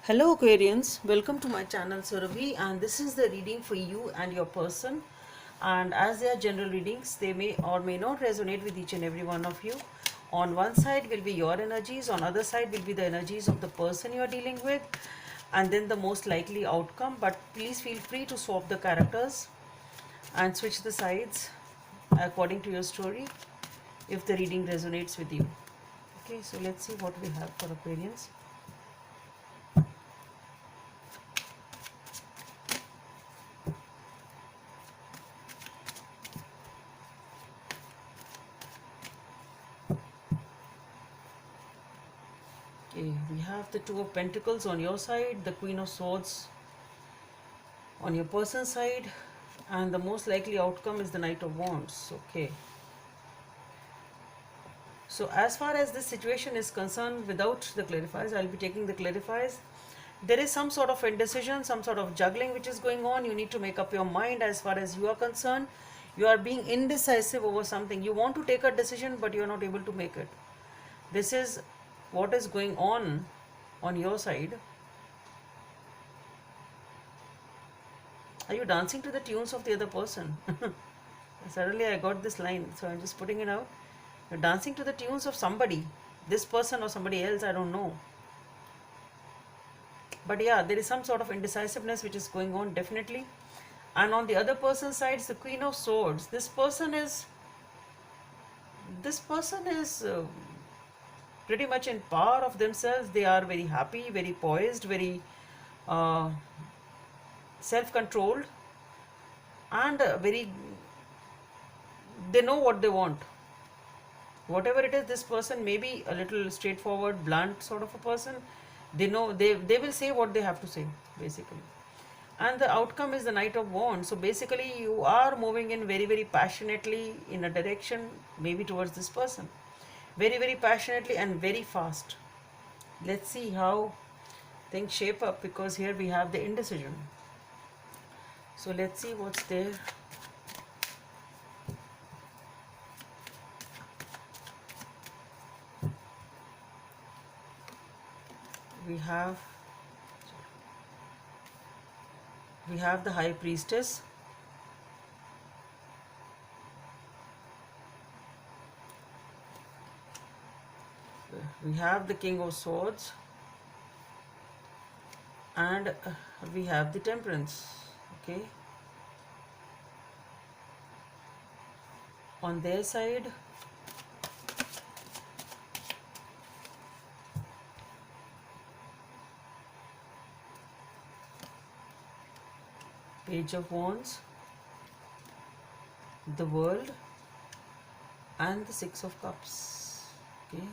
Hello Aquarians, welcome to my channel Surabhi, and this is the reading for you and your person. And as they are general readings, they may or may not resonate with each and every one of you. On one side will be your energies, on other side will be the energies of the person you are dealing with, and then the most likely outcome. But please feel free to swap the characters and switch the sides according to your story if the reading resonates with you. Okay, so let's see what we have for Aquarians. Okay, we have the Two of Pentacles on your side, the Queen of Swords on your person's side, and the most likely outcome is the Knight of Wands. Okay. So as far as this situation is concerned, without the clarifiers, I'll be taking the clarifiers. There is some sort of indecision, some sort of juggling which is going on. You need to make up your mind as far as you are concerned. You are being indecisive over something. You want to take a decision, but you are not able to make it. This is what is going on your side. Are you dancing to the tunes of the other person? Suddenly I got this line, so I'm just putting it out. You're dancing to the tunes of somebody, this person or somebody else, I don't know. But yeah, there is some sort of indecisiveness which is going on, definitely. And on the other person's side, the Queen of Swords. This person is pretty much in power of themselves. They are very happy, very poised, very uh, self-controlled, and very, they know what they want. Whatever it is, this person may be a little straightforward, blunt sort of a person. They know, they will say what they have to say, basically. And the outcome is the Knight of Wands. So basically you are moving in very, very passionately in a direction, maybe towards this person, very, very passionately and very fast. Let's see how things shape up, because here we have the indecision. So let's see what's there. we have we have the High Priestess. We have the King of Swords, and we have the Temperance. Okay, on their side Page of Wands, the World, and the Six of Cups. Okay,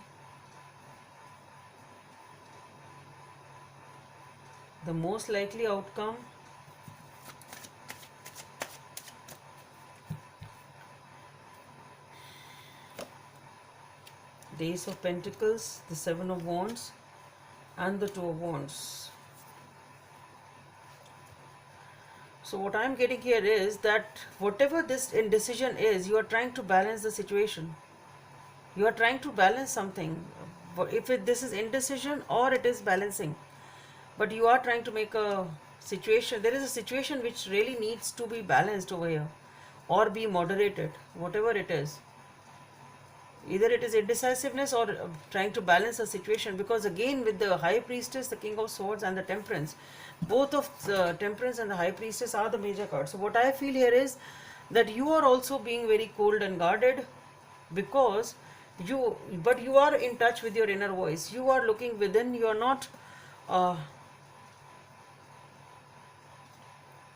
the most likely outcome the Ace of Pentacles, the Seven of Wands, and the Two of Wands. So what I'm getting here is that whatever this indecision is, you are trying to balance the situation. You are trying to balance something. If this is indecision or it is balancing, but you are trying to make a situation. There is a situation which really needs to be balanced over here, or be moderated, whatever it is. Either it is indecisiveness or trying to balance a situation, because again with the High Priestess, the King of Swords, and the Temperance, both of the Temperance and the High Priestess are the major cards. So what I feel here is that you are also being very cold and guarded, because but you are in touch with your inner voice. You are looking within. You are not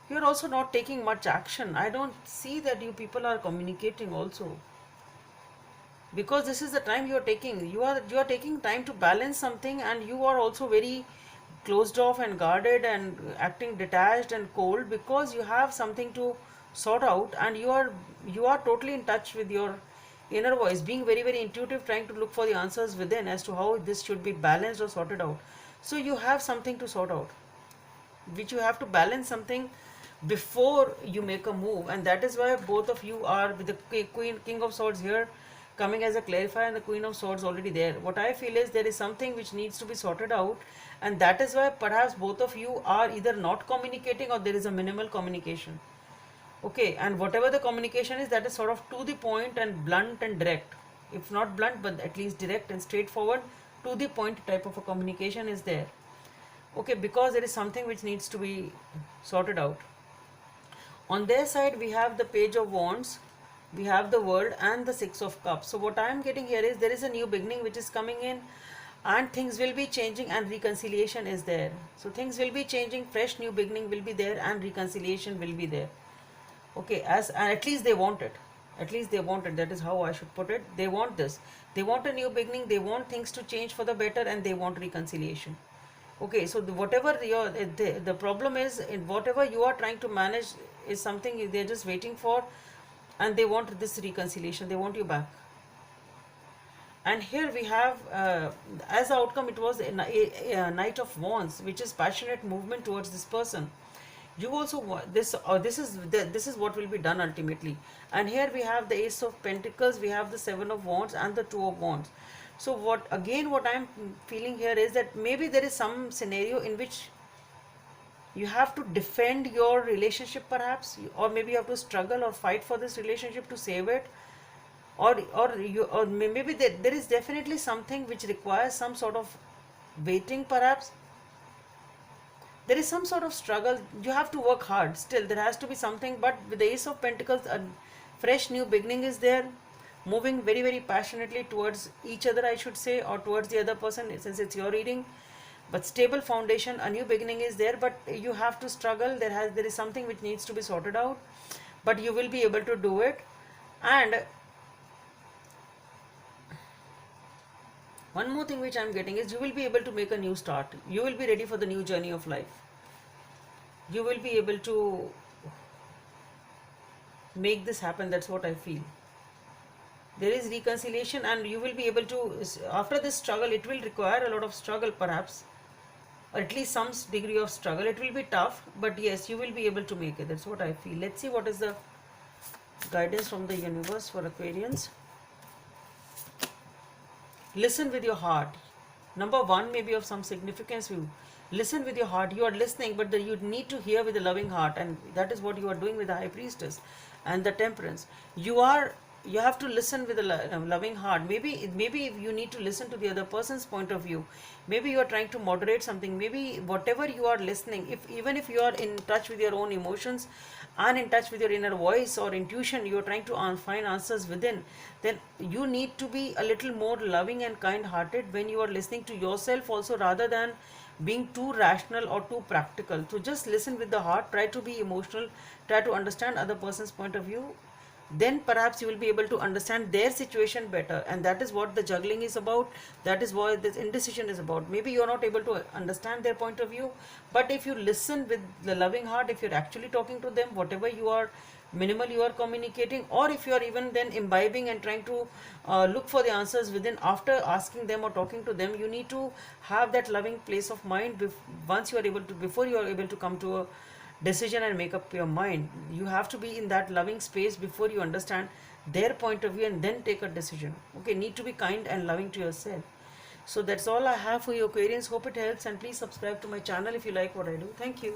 you are also not taking much action. I don't see that you people are communicating also, because this is the time you are taking time to balance something, and you are also very closed off and guarded and acting detached and cold, because you have something to sort out, and you are totally in touch with your inner voice, being very, very intuitive, trying to look for the answers within as to how this should be balanced or sorted out. So you have something to sort out, which you have to balance something before you make a move, and that is why both of you are with the King of Swords here. coming as a clarifier, and the Queen of Swords already there. What I feel is there is something which needs to be sorted out, and that is why perhaps both of you are either not communicating or there is a minimal communication. Okay, and whatever the communication is, that is sort of to the point and blunt and direct. If not blunt, but at least direct and straightforward, to the point type of a communication is there. Okay, because there is something which needs to be sorted out. On their side, we have the Page of Wands, we have the World, and the Six of Cups. So what I am getting here is there is a new beginning which is coming in, and things will be changing, and reconciliation is there. So things will be changing, fresh new beginning will be there, and reconciliation will be there. Okay, as and at least they want it. At least they want it. That is how I should put it. They want this. They want a new beginning. They want things to change for the better, and they want reconciliation. Okay, so whatever the problem is, in whatever you are trying to manage is something they're just waiting for, and they want this reconciliation. They want you back. And here we have, as the outcome, it was a Knight of Wands, which is passionate movement towards this person. You also want this, or this is what will be done ultimately. And here we have the Ace of Pentacles, we have the Seven of Wands, and the Two of Wands. So what I'm feeling here is that maybe there is some scenario in which you have to defend your relationship, perhaps, or maybe you have to struggle or fight for this relationship to save it, or maybe there is definitely something which requires some sort of waiting, perhaps. There is some sort of struggle. You have to work hard. Still, there has to be something. But with the Ace of Pentacles, a fresh new beginning is there, moving very, very passionately towards each other, I should say, or towards the other person, since it's your reading. But stable foundation, a new beginning is there. But you have to struggle. There is something which needs to be sorted out. But you will be able to do it. And one more thing which I am getting is you will be able to make a new start. You will be ready for the new journey of life. You will be able to make this happen. That's what I feel. There is reconciliation, and you will be able to, after this struggle, it will require a lot of struggle, perhaps, or at least some degree of struggle. It will be tough, but yes, you will be able to make it. That's what I feel. Let's see what is the guidance from the universe for Aquarians. Listen with your heart. Number one may be of some significance for you. Listen with your heart. You are listening, but you need to hear with a loving heart, and that is what you are doing with the High Priestess and the Temperance. You have to listen with a loving heart. Maybe you need to listen to the other person's point of view. Maybe you are trying to moderate something. Maybe whatever you are listening, even if you are in touch with your own emotions and in touch with your inner voice or intuition, you are trying to find answers within, then you need to be a little more loving and kind hearted when you are listening to yourself also, rather than being too rational or too practical. So just listen with the heart, try to be emotional, try to understand other person's point of view. Then perhaps you will be able to understand their situation better, and that is what the juggling is about. That is what this indecision is about. Maybe you are not able to understand their point of view, but if you listen with the loving heart, if you're actually talking to them, whatever you are minimal you are communicating, or if you are even then imbibing and trying to look for the answers within after asking them or talking to them, you need to have that loving place of mind before you are able to come to a decision and make up your mind. You have to be in that loving space before you understand their point of view and then take a decision. Okay, need to be kind and loving to yourself. So that's all I have for you, Aquarians. Hope it helps, and please subscribe to my channel if you like what I do. Thank you.